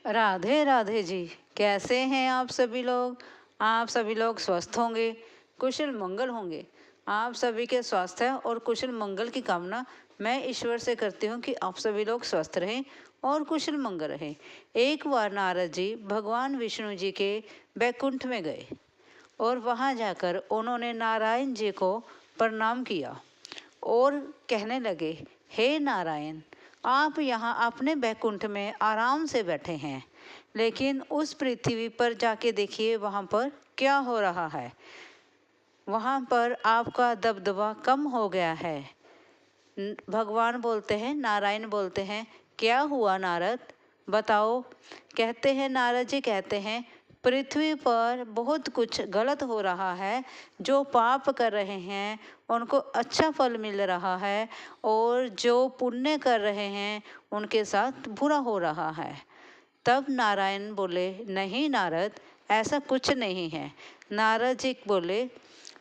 राधे राधे जी। कैसे हैं आप सभी लोग? आप सभी लोग स्वस्थ होंगे, कुशल मंगल होंगे। आप सभी के स्वास्थ्य और कुशल मंगल की कामना मैं ईश्वर से करती हूँ कि आप सभी लोग स्वस्थ रहें और कुशल मंगल रहें। एक बार नारद जी भगवान विष्णु जी के बैकुंठ में गए और वहाँ जाकर उन्होंने नारायण जी को प्रणाम किया और कहने लगे, हे नारायण, आप यहाँ अपने बैकुंठ में आराम से बैठे हैं, लेकिन उस पृथ्वी पर जाके देखिए वहाँ पर क्या हो रहा है। वहाँ पर आपका दबदबा कम हो गया है। भगवान बोलते हैं, नारायण बोलते हैं, क्या हुआ नारद, बताओ। कहते हैं, नारद जी कहते हैं, पृथ्वी पर बहुत कुछ गलत हो रहा है। जो पाप कर रहे हैं उनको अच्छा फल मिल रहा है और जो पुण्य कर रहे हैं उनके साथ बुरा हो रहा है। तब नारायण बोले, नहीं नारद, ऐसा कुछ नहीं है। नारद जी बोले,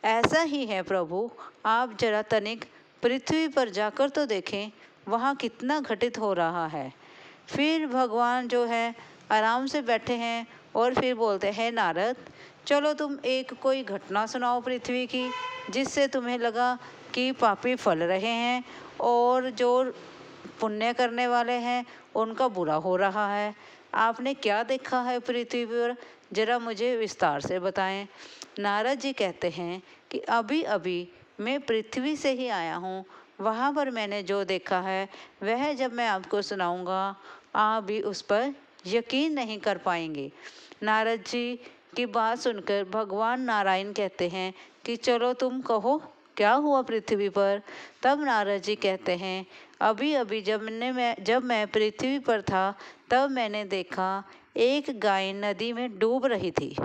ऐसा ही है प्रभु, आप जरा तनिक पृथ्वी पर जाकर तो देखें वहाँ कितना घटित हो रहा है। फिर भगवान जो है आराम से बैठे हैं और फिर बोलते हैं, नारद, चलो तुम एक कोई घटना सुनाओ पृथ्वी की, जिससे तुम्हें लगा कि पापी फल रहे हैं और जो पुण्य करने वाले हैं उनका बुरा हो रहा है। आपने क्या देखा है पृथ्वी पर, जरा मुझे विस्तार से बताएं। नारद जी कहते हैं कि अभी अभी मैं पृथ्वी से ही आया हूँ। वहाँ पर मैंने जो देखा है वह जब मैं आपको सुनाऊंगा आप भी उस पर यकीन नहीं कर पाएंगे। नारद जी की बात सुनकर भगवान नारायण कहते हैं कि चलो तुम कहो क्या हुआ पृथ्वी पर। तब नारद जी कहते हैं, अभी अभी जब मैं पृथ्वी पर था तब मैंने देखा एक गाय नदी में डूब रही थी।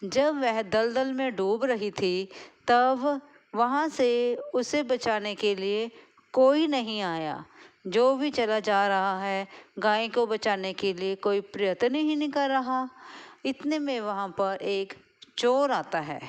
जब वह दलदल में डूब रही थी तब वहाँ से उसे बचाने के लिए कोई नहीं आया। जो भी चला जा रहा है गाय को बचाने के लिए कोई प्रयत्न ही नहीं कर रहा। इतने में वहाँ पर एक चोर आता है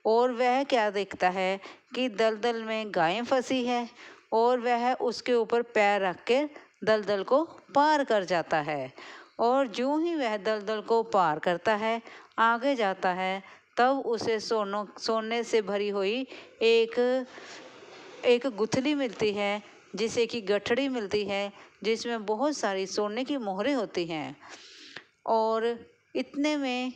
और वह क्या देखता है कि दलदल में गाय फंसी है और वह उसके ऊपर पैर रख कर दलदल को पार कर जाता है। और जो ही वह दलदल को पार करता है, आगे जाता है, तब उसे सोने से भरी हुई एक एक गुथली मिलती है, जिसे कि गठड़ी मिलती है, जिसमें बहुत सारी सोने की मोहरें होती हैं। और इतने में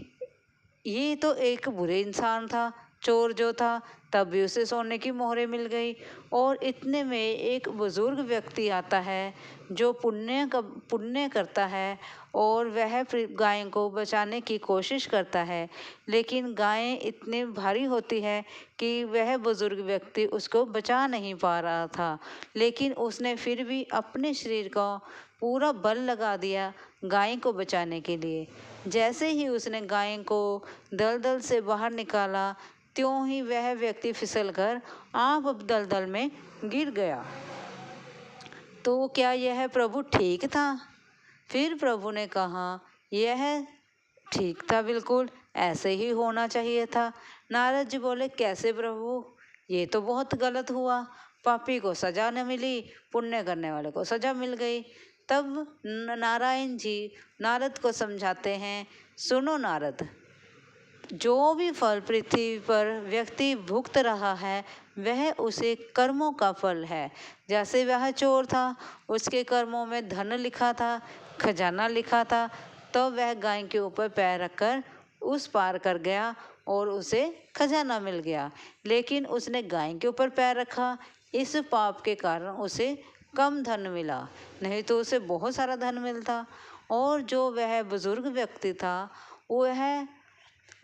ये तो एक बुरे इंसान था, चोर जो था, तब भी उसे सोने की मोहरें मिल गई। और इतने में एक बुजुर्ग व्यक्ति आता है जो पुण्य करता है और वह गाय को बचाने की कोशिश करता है, लेकिन गाय इतनी भारी होती है कि वह बुजुर्ग व्यक्ति उसको बचा नहीं पा रहा था। लेकिन उसने फिर भी अपने शरीर का पूरा बल लगा दिया गाय को बचाने के लिए। जैसे ही उसने गाय को दलदल से बाहर निकाला, त्यों ही वह व्यक्ति फिसलकर आप दलदल में गिर गया। तो क्या यह प्रभु ठीक था? फिर प्रभु ने कहा, यह ठीक था, बिल्कुल ऐसे ही होना चाहिए था। नारद जी बोले, कैसे प्रभु? ये तो बहुत गलत हुआ। पापी को सजा न मिली, पुण्य करने वाले को सजा मिल गई। तब नारायण जी नारद को समझाते हैं, सुनो नारद, जो भी फल पृथ्वी पर व्यक्ति भुगत रहा है वह उसे कर्मों का फल है। जैसे वह चोर था, उसके कर्मों में धन लिखा था, खजाना लिखा था, तो वह गाय के ऊपर पैर रखकर उस पार कर गया और उसे खजाना मिल गया। लेकिन उसने गाय के ऊपर पैर रखा, इस पाप के कारण उसे कम धन मिला, नहीं तो उसे बहुत सारा धन मिलता। और जो वह बुजुर्ग व्यक्ति था वह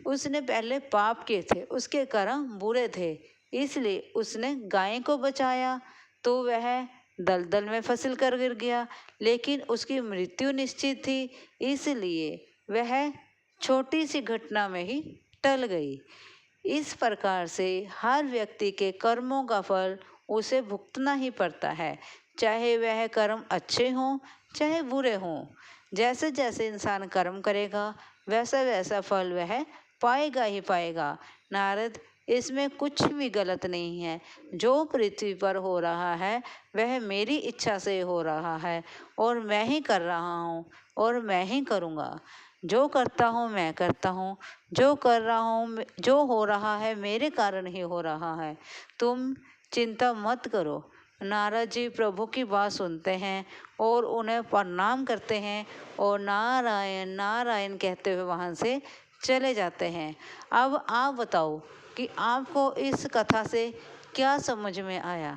उसने पहले पाप किए थे, उसके कर्म बुरे थे, इसलिए उसने गाय को बचाया तो वह दलदल में फसल कर गिर गया, लेकिन उसकी मृत्यु निश्चित थी, इसलिए वह छोटी सी घटना में ही टल गई। इस प्रकार से हर व्यक्ति के कर्मों का फल उसे भुगतना ही पड़ता है, चाहे वह कर्म अच्छे हों चाहे बुरे हों। जैसे जैसे इंसान कर्म करेगा वैसा वैसा फल वह पाएगा ही पाएगा। नारद, इसमें कुछ भी गलत नहीं है। जो पृथ्वी पर हो रहा है वह मेरी इच्छा से हो रहा है और मैं ही कर रहा हूँ और मैं ही करूँगा। जो करता हूँ मैं करता हूँ, जो कर रहा हूँ, जो हो रहा है मेरे कारण ही हो रहा है। तुम चिंता मत करो। नारद जी प्रभु की बात सुनते हैं और उन्हें प्रणाम करते हैं और नारायण नारायण कहते हुए वहाँ से चले जाते हैं। अब आप बताओ कि आपको इस कथा से क्या समझ में आया।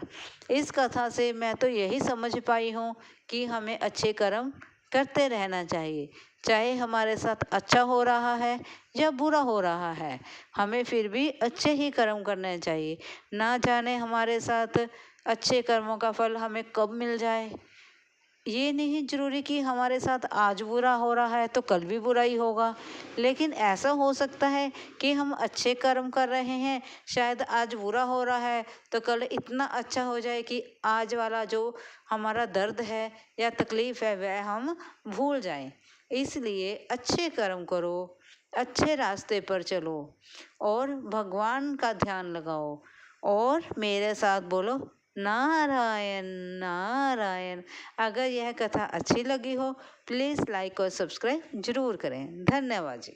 इस कथा से मैं तो यही समझ पाई हूँ कि हमें अच्छे कर्म करते रहना चाहिए, चाहे हमारे साथ अच्छा हो रहा है या बुरा हो रहा है, हमें फिर भी अच्छे ही कर्म करने चाहिए। ना जाने हमारे साथ अच्छे कर्मों का फल हमें कब मिल जाए। ये नहीं जरूरी कि हमारे साथ आज बुरा हो रहा है तो कल भी बुरा ही होगा, लेकिन ऐसा हो सकता है कि हम अच्छे कर्म कर रहे हैं, शायद आज बुरा हो रहा है तो कल इतना अच्छा हो जाए कि आज वाला जो हमारा दर्द है या तकलीफ है वह हम भूल जाएं। इसलिए अच्छे कर्म करो, अच्छे रास्ते पर चलो और भगवान का ध्यान लगाओ और मेरे साथ बोलो नारायण नारायण। अगर यह कथा अच्छी लगी हो प्लीज़ लाइक और सब्सक्राइब जरूर करें। धन्यवाद जी।